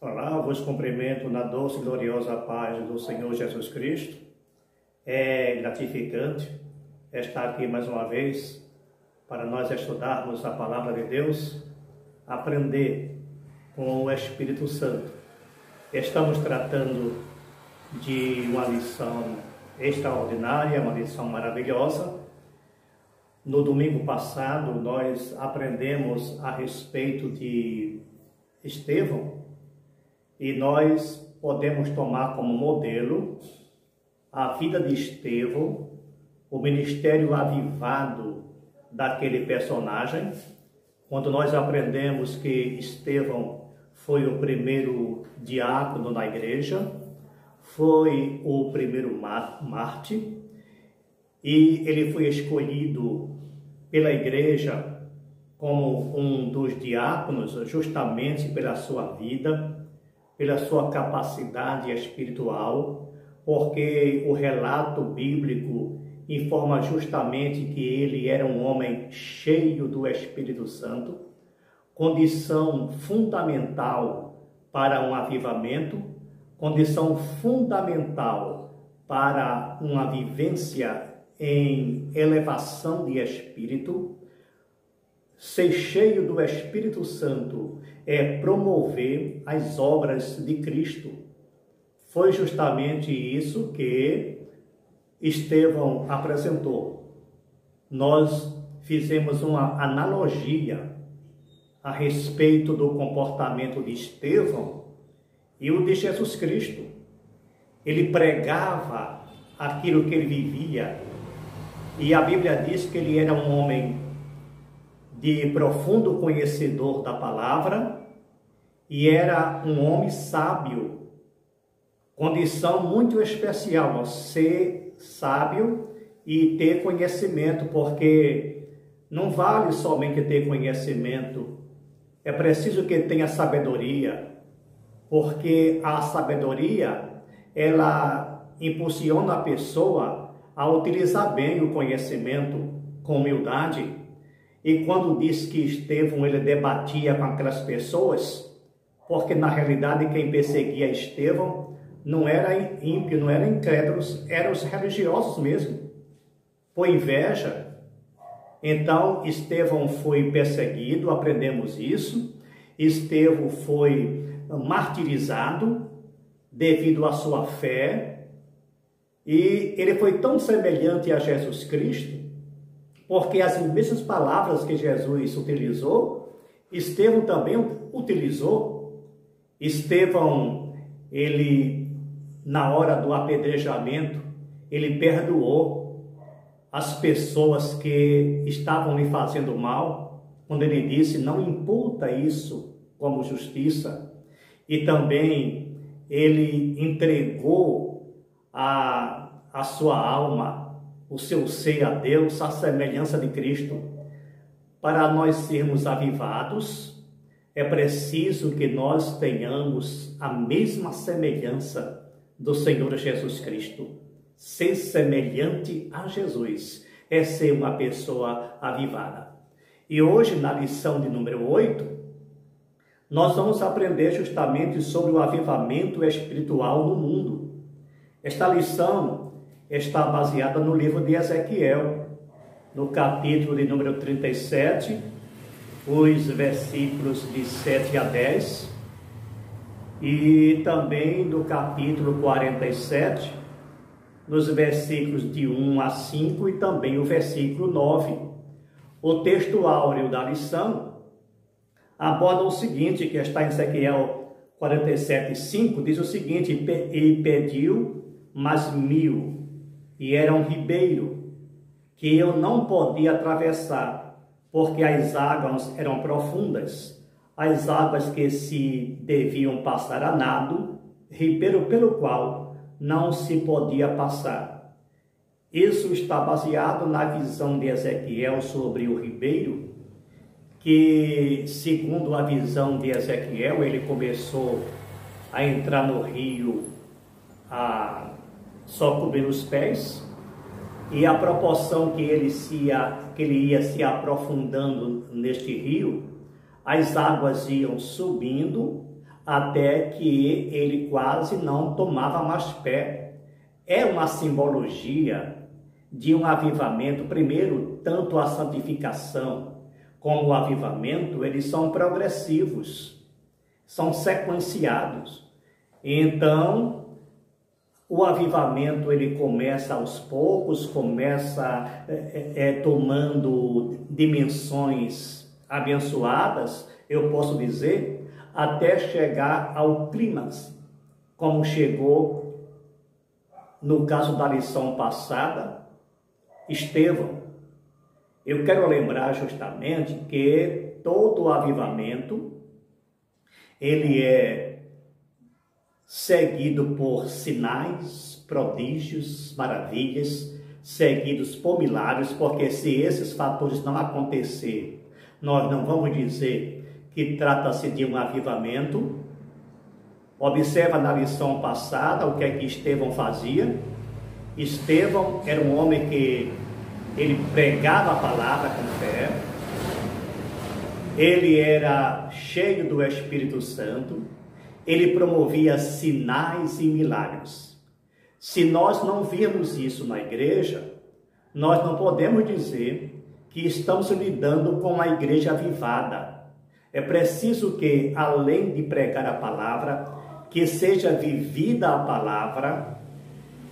Olá, vos cumprimento na doce e gloriosa paz do Senhor Jesus Cristo. É gratificante estar aqui mais uma vez para nós estudarmos a Palavra de Deus, aprender com o Espírito Santo. Estamos tratando de uma lição extraordinária, uma lição maravilhosa. No domingo passado, nós aprendemos a respeito de Estevão, e nós podemos tomar como modelo a vida de Estevão, o ministério avivado daquele personagem, quando nós aprendemos que Estevão foi o primeiro diácono na igreja, foi o primeiro mártir, e ele foi escolhido pela igreja como um dos diáconos justamente pela sua vida, pela sua capacidade espiritual, porque o relato bíblico informa justamente que ele era um homem cheio do Espírito Santo, condição fundamental para um avivamento, condição fundamental para uma vivência em elevação de espírito. Ser cheio do Espírito Santo é promover as obras de Cristo. Foi justamente isso que Estevão apresentou. Nós fizemos uma analogia a respeito do comportamento de Estevão e o de Jesus Cristo. Ele pregava aquilo que ele vivia, e a Bíblia diz que ele era um homem de profundo conhecedor da palavra e era um homem sábio, condição muito especial, ser sábio e ter conhecimento, porque não vale somente ter conhecimento, é preciso que tenha sabedoria, porque a sabedoria, ela impulsiona a pessoa a utilizar bem o conhecimento com humildade. E quando diz que Estevão ele debatia com aquelas pessoas, porque na realidade quem perseguia Estevão não era ímpio, não eram incrédulos, eram os religiosos mesmo, por inveja. Então Estevão foi perseguido, aprendemos isso. Estevão foi martirizado devido à sua fé, e ele foi tão semelhante a Jesus Cristo, porque as mesmas palavras que Jesus utilizou, Estevão também utilizou. Estevão, ele, na hora do apedrejamento, ele perdoou as pessoas que estavam lhe fazendo mal, quando ele disse, não imputa isso como justiça. E também ele entregou a sua alma, o seu ser a Deus, a semelhança de Cristo. Para nós sermos avivados, é preciso que nós tenhamos a mesma semelhança do Senhor Jesus Cristo. Ser semelhante a Jesus é ser uma pessoa avivada. E hoje, na lição de número 8, nós vamos aprender justamente sobre o avivamento espiritual no mundo. Esta lição está baseada no livro de Ezequiel, no capítulo de número 37, os versículos de 7 a 10, e também no capítulo 47, nos versículos de 1 a 5 e também o versículo 9. O texto áureo da lição aborda o seguinte, que está em Ezequiel 47, 5, diz o seguinte, e pediu mais 1000, e era um ribeiro que eu não podia atravessar, porque as águas eram profundas, as águas que se deviam passar a nado, ribeiro pelo qual não se podia passar. Isso está baseado na visão de Ezequiel sobre o ribeiro, que, segundo a visão de Ezequiel, ele começou a entrar no rio só cobrir os pés, e a proporção que ele ia se aprofundando neste rio, as águas iam subindo até que ele quase não tomava mais pé. É uma simbologia de um avivamento. Primeiro, tanto a santificação como o avivamento, eles são progressivos, são sequenciados. Então, o avivamento ele começa aos poucos, começa tomando dimensões abençoadas, eu posso dizer, até chegar ao clímax, como chegou no caso da lição passada, Estevão. Eu quero lembrar justamente que todo o avivamento, ele é seguido por sinais, prodígios, maravilhas, seguidos por milagres, porque se esses fatores não acontecer, nós não vamos dizer que trata-se de um avivamento. Observa na lição passada o que é que Estevão fazia. Estevão era um homem que ele pregava a palavra com fé, ele era cheio do Espírito Santo, ele promovia sinais e milagres. Se nós não virmos isso na igreja, nós não podemos dizer que estamos lidando com uma igreja avivada. É preciso que, além de pregar a palavra, que seja vivida a palavra,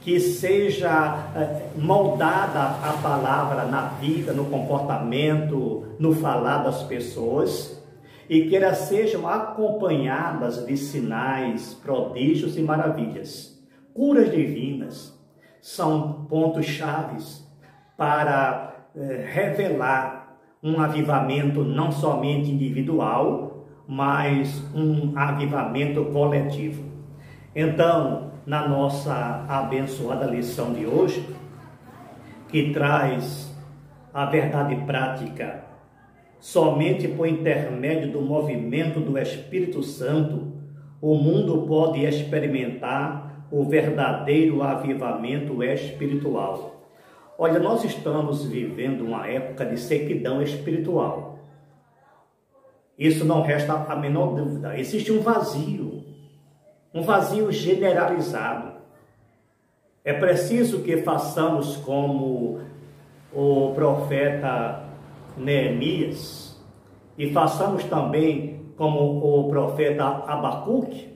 que seja moldada a palavra na vida, no comportamento, no falar das pessoas, e que elas sejam acompanhadas de sinais, prodígios e maravilhas. Curas divinas são pontos chaves para revelar um avivamento não somente individual, mas um avivamento coletivo. Então, na nossa abençoada lição de hoje, que traz a verdade prática, somente por intermédio do movimento do Espírito Santo, o mundo pode experimentar o verdadeiro avivamento espiritual. Olha, nós estamos vivendo uma época de sequidão espiritual. Isso não resta a menor dúvida. Existe um vazio generalizado. É preciso que façamos como o profeta Neemias e façamos também como o profeta Abacuque,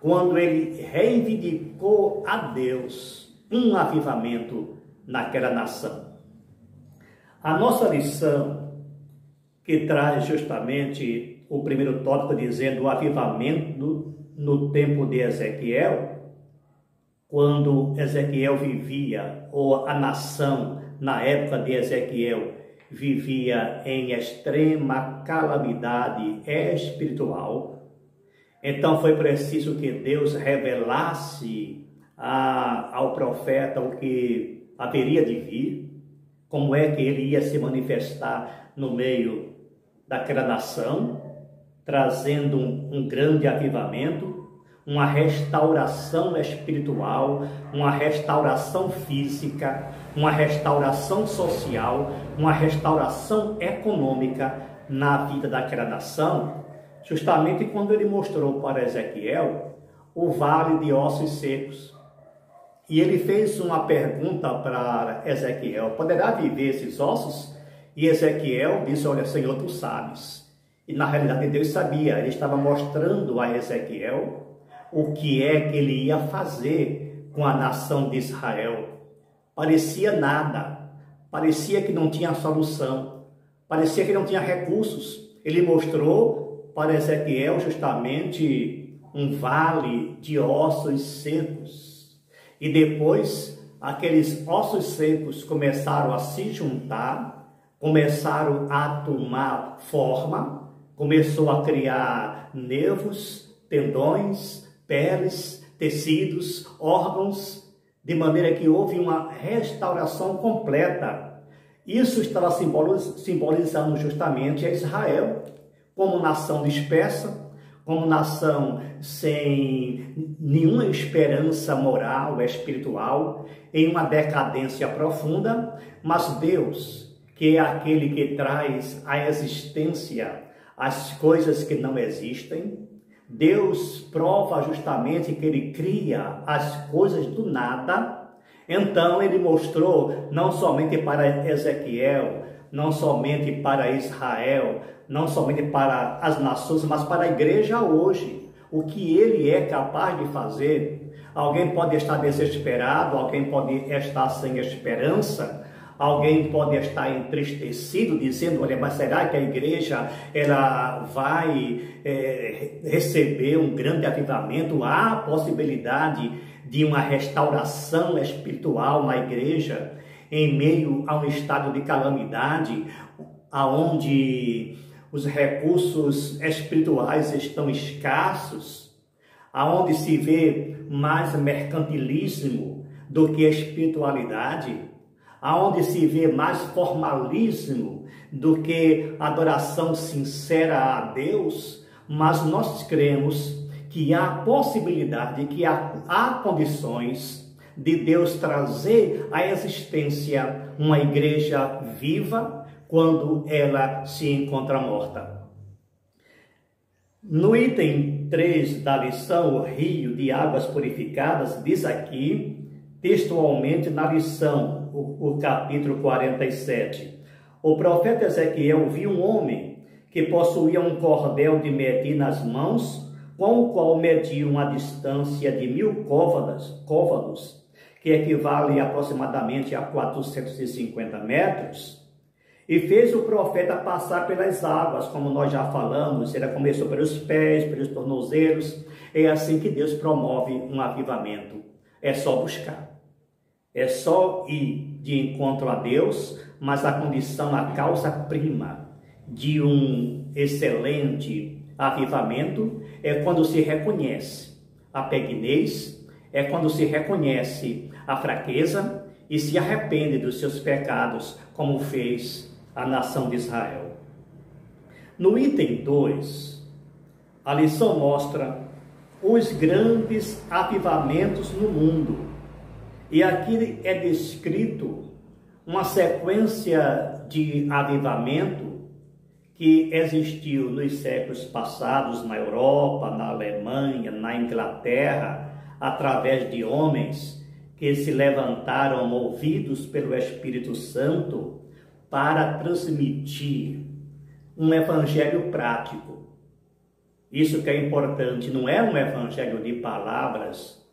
quando ele reivindicou a Deus um avivamento naquela nação. A nossa lição, que traz justamente o primeiro tópico dizendo o avivamento no tempo de Ezequiel, quando Ezequiel vivia, ou a nação na época de Ezequiel vivia em extrema calamidade espiritual. Então foi preciso que Deus revelasse ao profeta o que haveria de vir, como é que ele ia se manifestar no meio daquela nação, trazendo um grande avivamento, uma restauração espiritual, uma restauração física, uma restauração social, uma restauração econômica na vida daquela nação, justamente quando ele mostrou para Ezequiel o vale de ossos secos. E ele fez uma pergunta para Ezequiel: poderá viver esses ossos? E Ezequiel disse: olha, Senhor, tu sabes. E na realidade Deus sabia, ele estava mostrando a Ezequiel o que é que ele ia fazer com a nação de Israel. Parecia nada, parecia que não tinha solução, parecia que não tinha recursos. Ele mostrou para Ezequiel justamente um vale de ossos secos. E depois aqueles ossos secos começaram a se juntar, começaram a tomar forma, começou a criar nervos, tendões, peles, tecidos, órgãos, de maneira que houve uma restauração completa. Isso estava simbolizando justamente a Israel como nação dispersa, como nação sem nenhuma esperança moral, espiritual, em uma decadência profunda, mas Deus, que é aquele que traz à existência as coisas que não existem, Deus prova justamente que ele cria as coisas do nada. Então ele mostrou não somente para Ezequiel, não somente para Israel, não somente para as nações, mas para a igreja hoje, o que ele é capaz de fazer. Alguém pode estar desesperado, alguém pode estar sem esperança, alguém pode estar entristecido, dizendo, olha, mas será que a igreja ela vai receber um grande avivamento? Há possibilidade de uma restauração espiritual na igreja, em meio a um estado de calamidade, aonde os recursos espirituais estão escassos, aonde se vê mais mercantilismo do que espiritualidade, aonde se vê mais formalismo do que adoração sincera a Deus. Mas nós cremos que há possibilidade, que há condições de Deus trazer à existência uma igreja viva quando ela se encontra morta. No item 3 da lição, o rio de águas purificadas, diz aqui, textualmente na lição, o capítulo 47. O profeta Ezequiel viu um homem que possuía um cordel de medir nas mãos, com o qual mediu uma distância de 1000 côvados, que equivale aproximadamente a 450 metros, e fez o profeta passar pelas águas, como nós já falamos. Ele começou pelos pés, pelos tornozelos. É assim que Deus promove um avivamento. É só buscar. É só ir de encontro a Deus, mas a condição, a causa-prima de um excelente avivamento é quando se reconhece a pequenez, é quando se reconhece a fraqueza e se arrepende dos seus pecados, como fez a nação de Israel. No item 2, a lição mostra os grandes avivamentos no mundo. E aqui é descrito uma sequência de avivamento que existiu nos séculos passados na Europa, na Alemanha, na Inglaterra, através de homens que se levantaram movidos pelo Espírito Santo para transmitir um evangelho prático. Isso que é importante, não é um evangelho de palavras.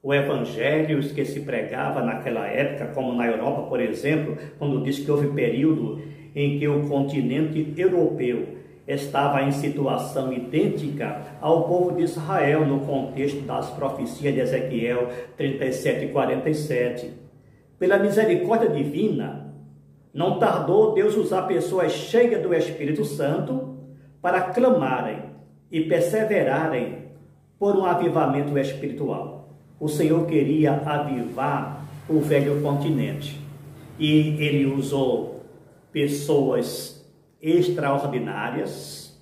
O evangelho que se pregava naquela época, como na Europa, por exemplo, quando diz que houve período em que o continente europeu estava em situação idêntica ao povo de Israel, no contexto das profecias de Ezequiel 37 e 47. Pela misericórdia divina, não tardou Deus usar pessoas cheias do Espírito Santo para clamarem e perseverarem por um avivamento espiritual. O Senhor queria avivar o velho continente e ele usou pessoas extraordinárias,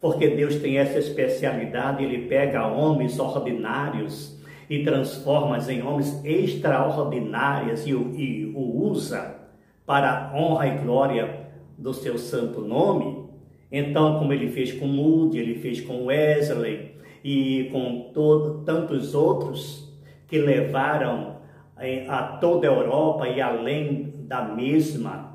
porque Deus tem essa especialidade. Ele pega homens ordinários e transforma-os em homens extraordinários e o usa para a honra e glória do seu santo nome. Então, como ele fez com Moody, ele fez com Wesley e com tantos outros que levaram a toda a Europa e além da mesma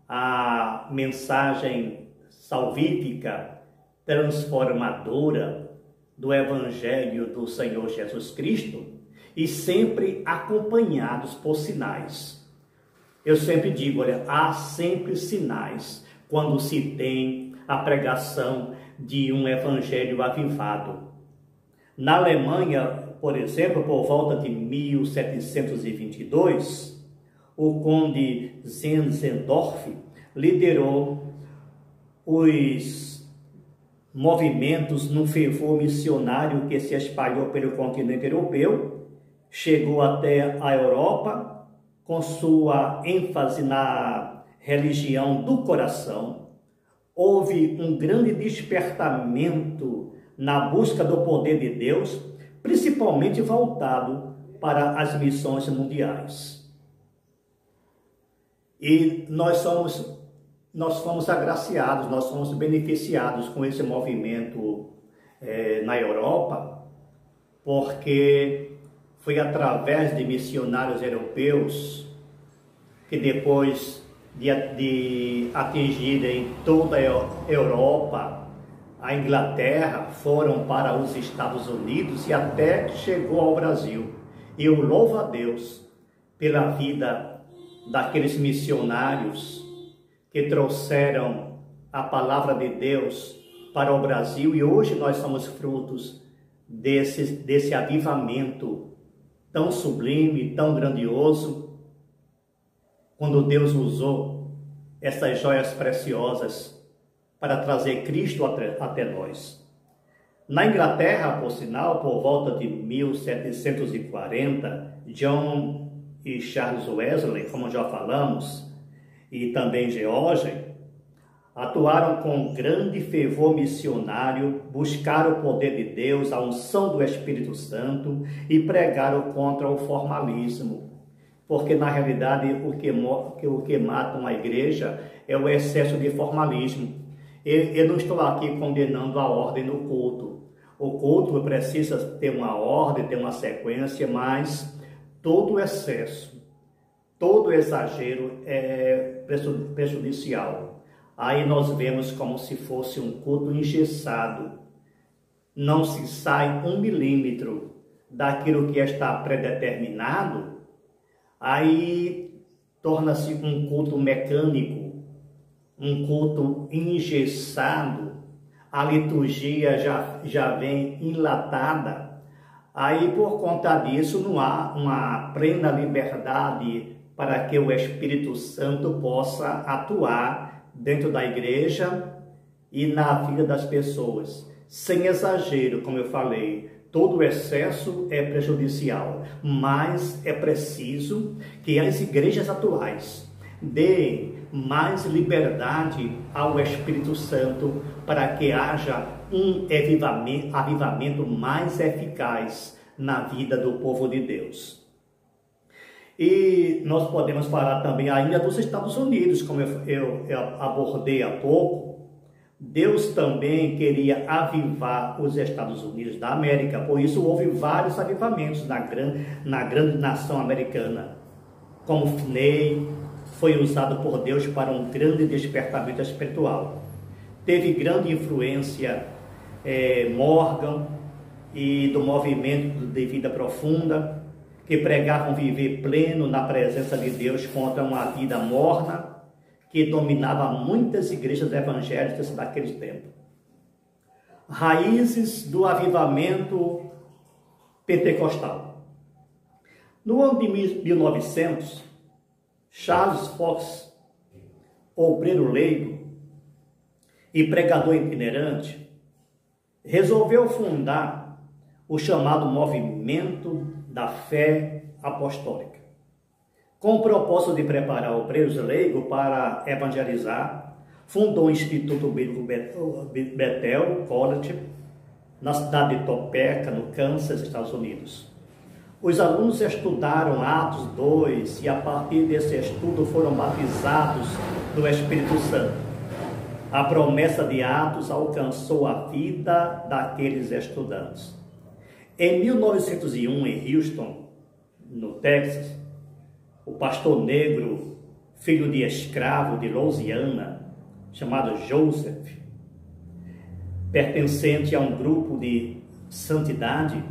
a mensagem salvífica, transformadora do Evangelho do Senhor Jesus Cristo, e sempre acompanhados por sinais. Eu sempre digo, olha, há sempre sinais quando se tem a pregação de um evangelho avivado. Na Alemanha, por exemplo, por volta de 1722, o conde Zinzendorf liderou os movimentos no fervor missionário que se espalhou pelo continente europeu, chegou até a Europa com sua ênfase na religião do coração. Houve um grande despertamento na busca do poder de Deus, principalmente voltado para as missões mundiais. E nós fomos agraciados, nós fomos beneficiados com esse movimento na Europa, porque foi através de missionários europeus que depois de atingirem toda a Europa, a Inglaterra, foram para os Estados Unidos e até chegou ao Brasil. E eu louvo a Deus pela vida daqueles missionários que trouxeram a palavra de Deus para o Brasil, e hoje nós somos frutos desse avivamento tão sublime, tão grandioso, quando Deus usou essas joias preciosas para trazer Cristo até nós. Na Inglaterra, por sinal, por volta de 1740, John e Charles Wesley, como já falamos, e também George, atuaram com grande fervor missionário, buscaram o poder de Deus, a unção do Espírito Santo e pregaram contra o formalismo. Porque, na realidade, o que mata uma igreja é o excesso de formalismo. Eu não estou aqui condenando a ordem no culto. O culto precisa ter uma ordem, ter uma sequência, mas todo excesso, todo exagero é prejudicial. Aí nós vemos como se fosse um culto engessado. Não se sai 1 milímetro daquilo que está predeterminado, aí torna-se um culto mecânico, um culto engessado, a liturgia já vem enlatada. Aí, por conta disso, não há uma plena liberdade para que o Espírito Santo possa atuar dentro da igreja e na vida das pessoas. Sem exagero, como eu falei, todo excesso é prejudicial, mas é preciso que as igrejas atuais deem mais liberdade ao Espírito Santo para que haja um avivamento mais eficaz na vida do povo de Deus. E nós podemos falar também ainda dos Estados Unidos, como eu abordei há pouco. Deus também queria avivar os Estados Unidos da América, por isso houve vários avivamentos na grande nação americana. Como Finney foi usado por Deus para um grande despertamento espiritual. Teve grande influência Morgan e do movimento de vida profunda, que pregavam viver pleno na presença de Deus contra uma vida morna que dominava muitas igrejas evangélicas daquele tempo. Raízes do avivamento pentecostal. No ano de 1900, Charles Fox, obreiro leigo e pregador itinerante, resolveu fundar o chamado Movimento da Fé Apostólica, com o propósito de preparar obreiros leigos para evangelizar. Fundou o Instituto Bíblico Bethel College, na cidade de Topeka, no Kansas, Estados Unidos. Os alunos estudaram Atos 2 e, a partir desse estudo, foram batizados no Espírito Santo. A promessa de Atos alcançou a vida daqueles estudantes. Em 1901, em Houston, no Texas, o pastor negro, filho de escravo de Louisiana, chamado Joseph, pertencente a um grupo de santidade,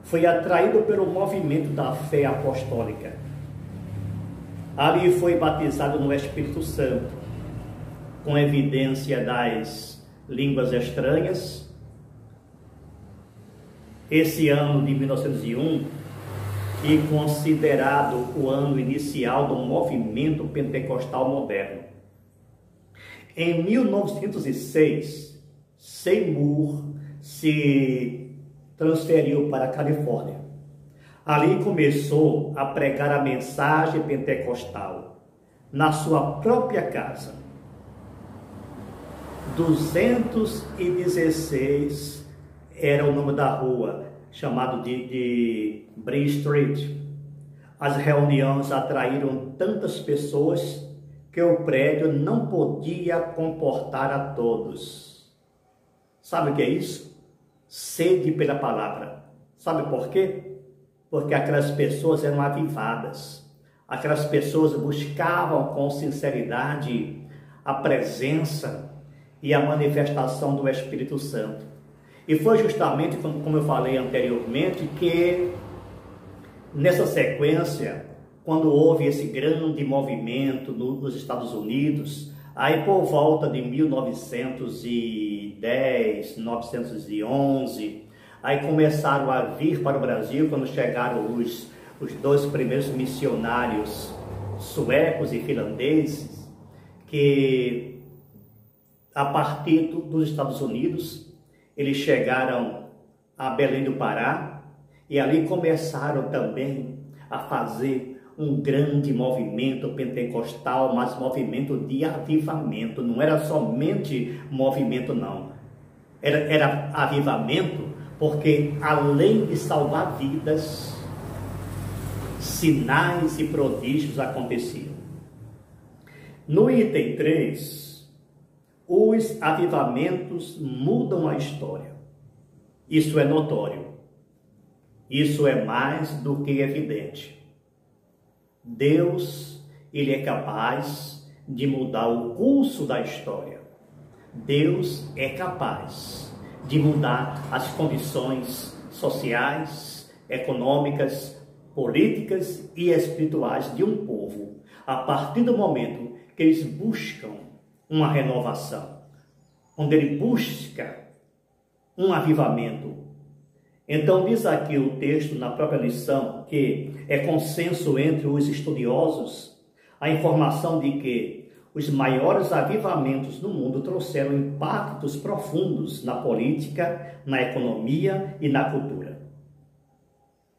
foi atraído pelo movimento da fé apostólica. Ali foi batizado no Espírito Santo, com evidência das línguas estranhas. Esse ano de 1901 e considerado o ano inicial do movimento pentecostal moderno. Em 1906, Seymour se transferiu para a Califórnia. Ali começou a pregar a mensagem pentecostal na sua própria casa. 216 era o nome da rua, chamado de Bree Street. As reuniões atraíram tantas pessoas que o prédio não podia comportar a todos. Sabe o que é isso? sede pela palavra. Sabe por quê? Porque aquelas pessoas eram avivadas. Aquelas pessoas buscavam com sinceridade a presença e a manifestação do Espírito Santo. E foi justamente, como eu falei anteriormente, que nessa sequência, quando houve esse grande movimento nos Estados Unidos, aí por volta de 1910, 1911, aí começaram a vir para o Brasil, quando chegaram os dois primeiros missionários suecos e finlandeses, que a partir dos Estados Unidos, eles chegaram a Belém do Pará e ali começaram também a fazer um grande movimento pentecostal, mas movimento de avivamento. Não era somente movimento, não. Era avivamento, porque além de salvar vidas, sinais e prodígios aconteciam. No item 3, os avivamentos mudam a história. Isso é notório. Isso é mais do que evidente. Deus, Ele é capaz de mudar o curso da história. Deus é capaz de mudar as condições sociais, econômicas, políticas e espirituais de um povo, a partir do momento que eles buscam uma renovação, onde ele busca um avivamento. Então diz aqui o texto na própria lição que é consenso entre os estudiosos a informação de que os maiores avivamentos no mundo trouxeram impactos profundos na política, na economia e na cultura.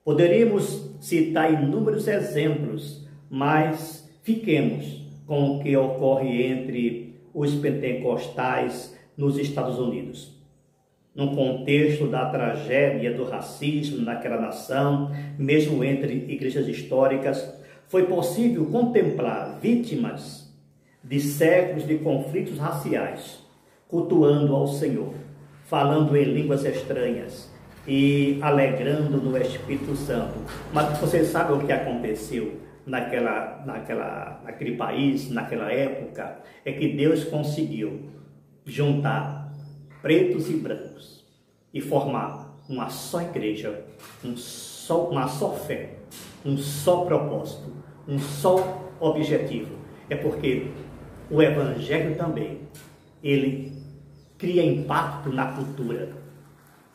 Poderíamos citar inúmeros exemplos, mas fiquemos com o que ocorre entre os pentecostais nos Estados Unidos. No contexto da tragédia do racismo naquela nação, mesmo entre igrejas históricas, foi possível contemplar vítimas de séculos de conflitos raciais, cultuando ao Senhor, falando em línguas estranhas e alegrando no Espírito Santo. Mas você sabe o que aconteceu naquele país, naquela época? É que Deus conseguiu juntar pretos e brancos e formar uma só igreja, uma só fé, um só propósito, um só objetivo. É porque o Evangelho também, ele cria impacto na cultura,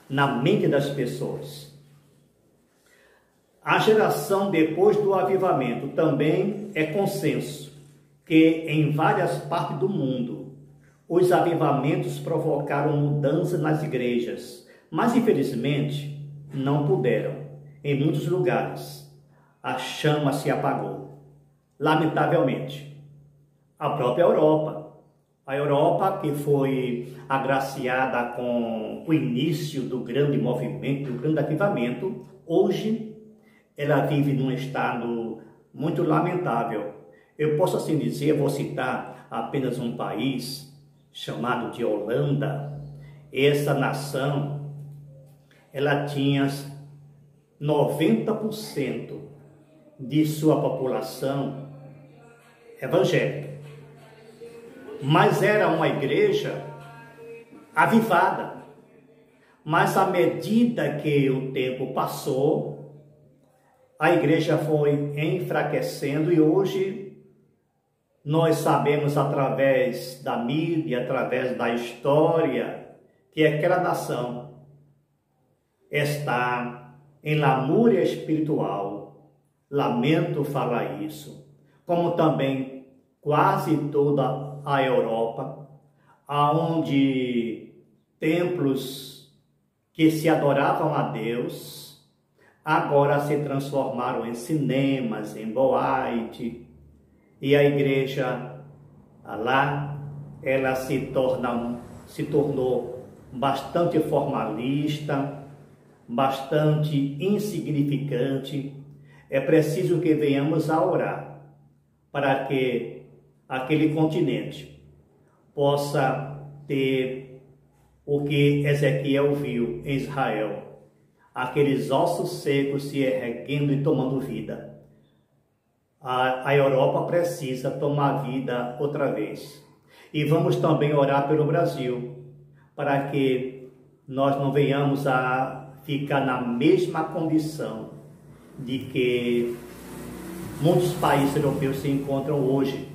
na mente das pessoas. A geração depois do avivamento também é consenso que em várias partes do mundo os avivamentos provocaram mudança nas igrejas, mas infelizmente não puderam. Em muitos lugares a chama se apagou, lamentavelmente. A própria Europa, a Europa que foi agraciada com o início do grande movimento, do grande avivamento, hoje ela vive num estado muito lamentável. Eu posso assim dizer, vou citar apenas um país chamado de Holanda. Essa nação, ela tinha 90% de sua população evangélica. Mas era uma igreja avivada. Mas à medida que o tempo passou, a igreja foi enfraquecendo e hoje nós sabemos através da mídia, através da história, que aquela nação está em lamúria espiritual. Lamento falar isso. Como também quase toda a Europa, onde templos que se adoravam a Deus agora se transformaram em cinemas, em boate, e a igreja lá, ela se tornou bastante formalista, bastante insignificante. É preciso que venhamos a orar para que aquele continente possa ter o que Ezequiel viu em Israel, aqueles ossos secos se erguendo e tomando vida. A Europa precisa tomar vida outra vez. E vamos também orar pelo Brasil, para que nós não venhamos a ficar na mesma condição de que muitos países europeus se encontram hoje.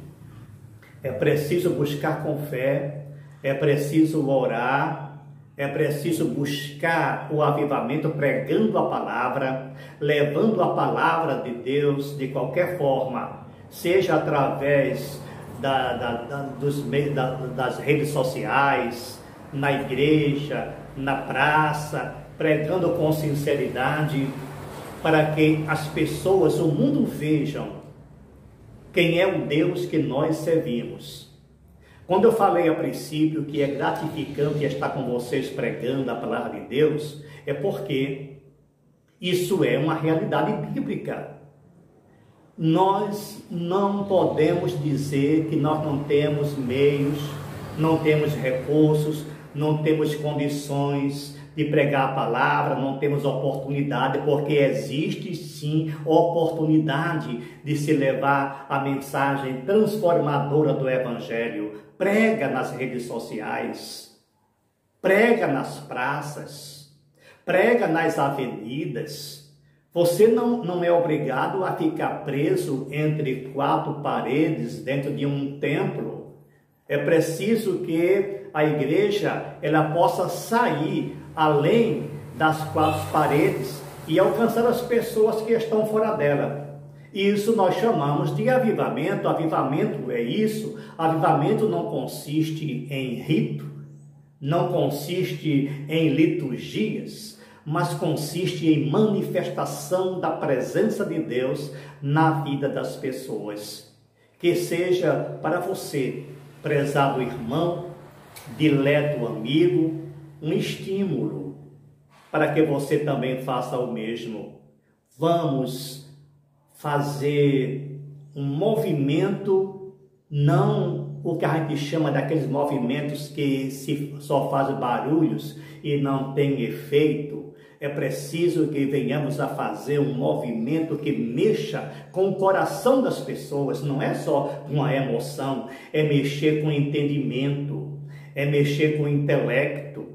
É preciso buscar com fé, é preciso orar, é preciso buscar o avivamento pregando a palavra, levando a palavra de Deus de qualquer forma, seja através das redes sociais, na igreja, na praça, pregando com sinceridade, para que as pessoas, o mundo vejam quem é o Deus que nós servimos. Quando eu falei a princípio que é gratificante estar com vocês pregando a palavra de Deus, é porque isso é uma realidade bíblica. Nós não podemos dizer que nós não temos meios, não temos recursos, não temos condições de pregar a palavra, não temos oportunidade, porque existe sim oportunidade de se levar a mensagem transformadora do Evangelho. Prega nas redes sociais, prega nas praças, prega nas avenidas. Você não é obrigado a ficar preso entre quatro paredes dentro de um templo. É preciso que a igreja ela possa sair além das quatro paredes e alcançar as pessoas que estão fora dela. Isso nós chamamos de avivamento. Avivamento é isso. Avivamento não consiste em rito, não consiste em liturgias, mas consiste em manifestação da presença de Deus na vida das pessoas. Que seja para você, prezado irmão, dileto amigo, um estímulo para que você também faça o mesmo. Vamos fazer um movimento, não o que a gente chama daqueles movimentos que só fazem barulhos e não tem efeito. É preciso que venhamos a fazer um movimento que mexa com o coração das pessoas. Não é só uma emoção, é mexer com o entendimento, é mexer com o intelecto,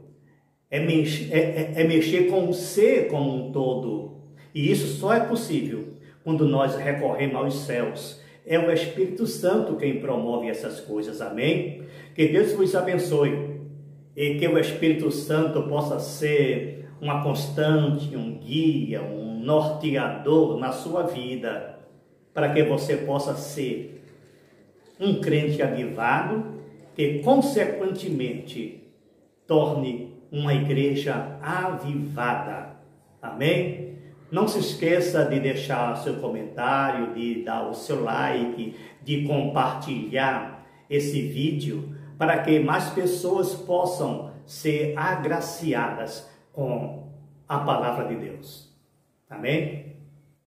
é mexer com o ser como um todo. E isso só é possível quando nós recorremos aos céus. É o Espírito Santo quem promove essas coisas, amém? Que Deus vos abençoe e que o Espírito Santo possa ser uma constante, um guia, um norteador na sua vida, para que você possa ser um crente avivado, que consequentemente torne uma igreja avivada, amém? Não se esqueça de deixar seu comentário, de dar o seu like, de compartilhar esse vídeo, para que mais pessoas possam ser agraciadas com a palavra de Deus. Amém?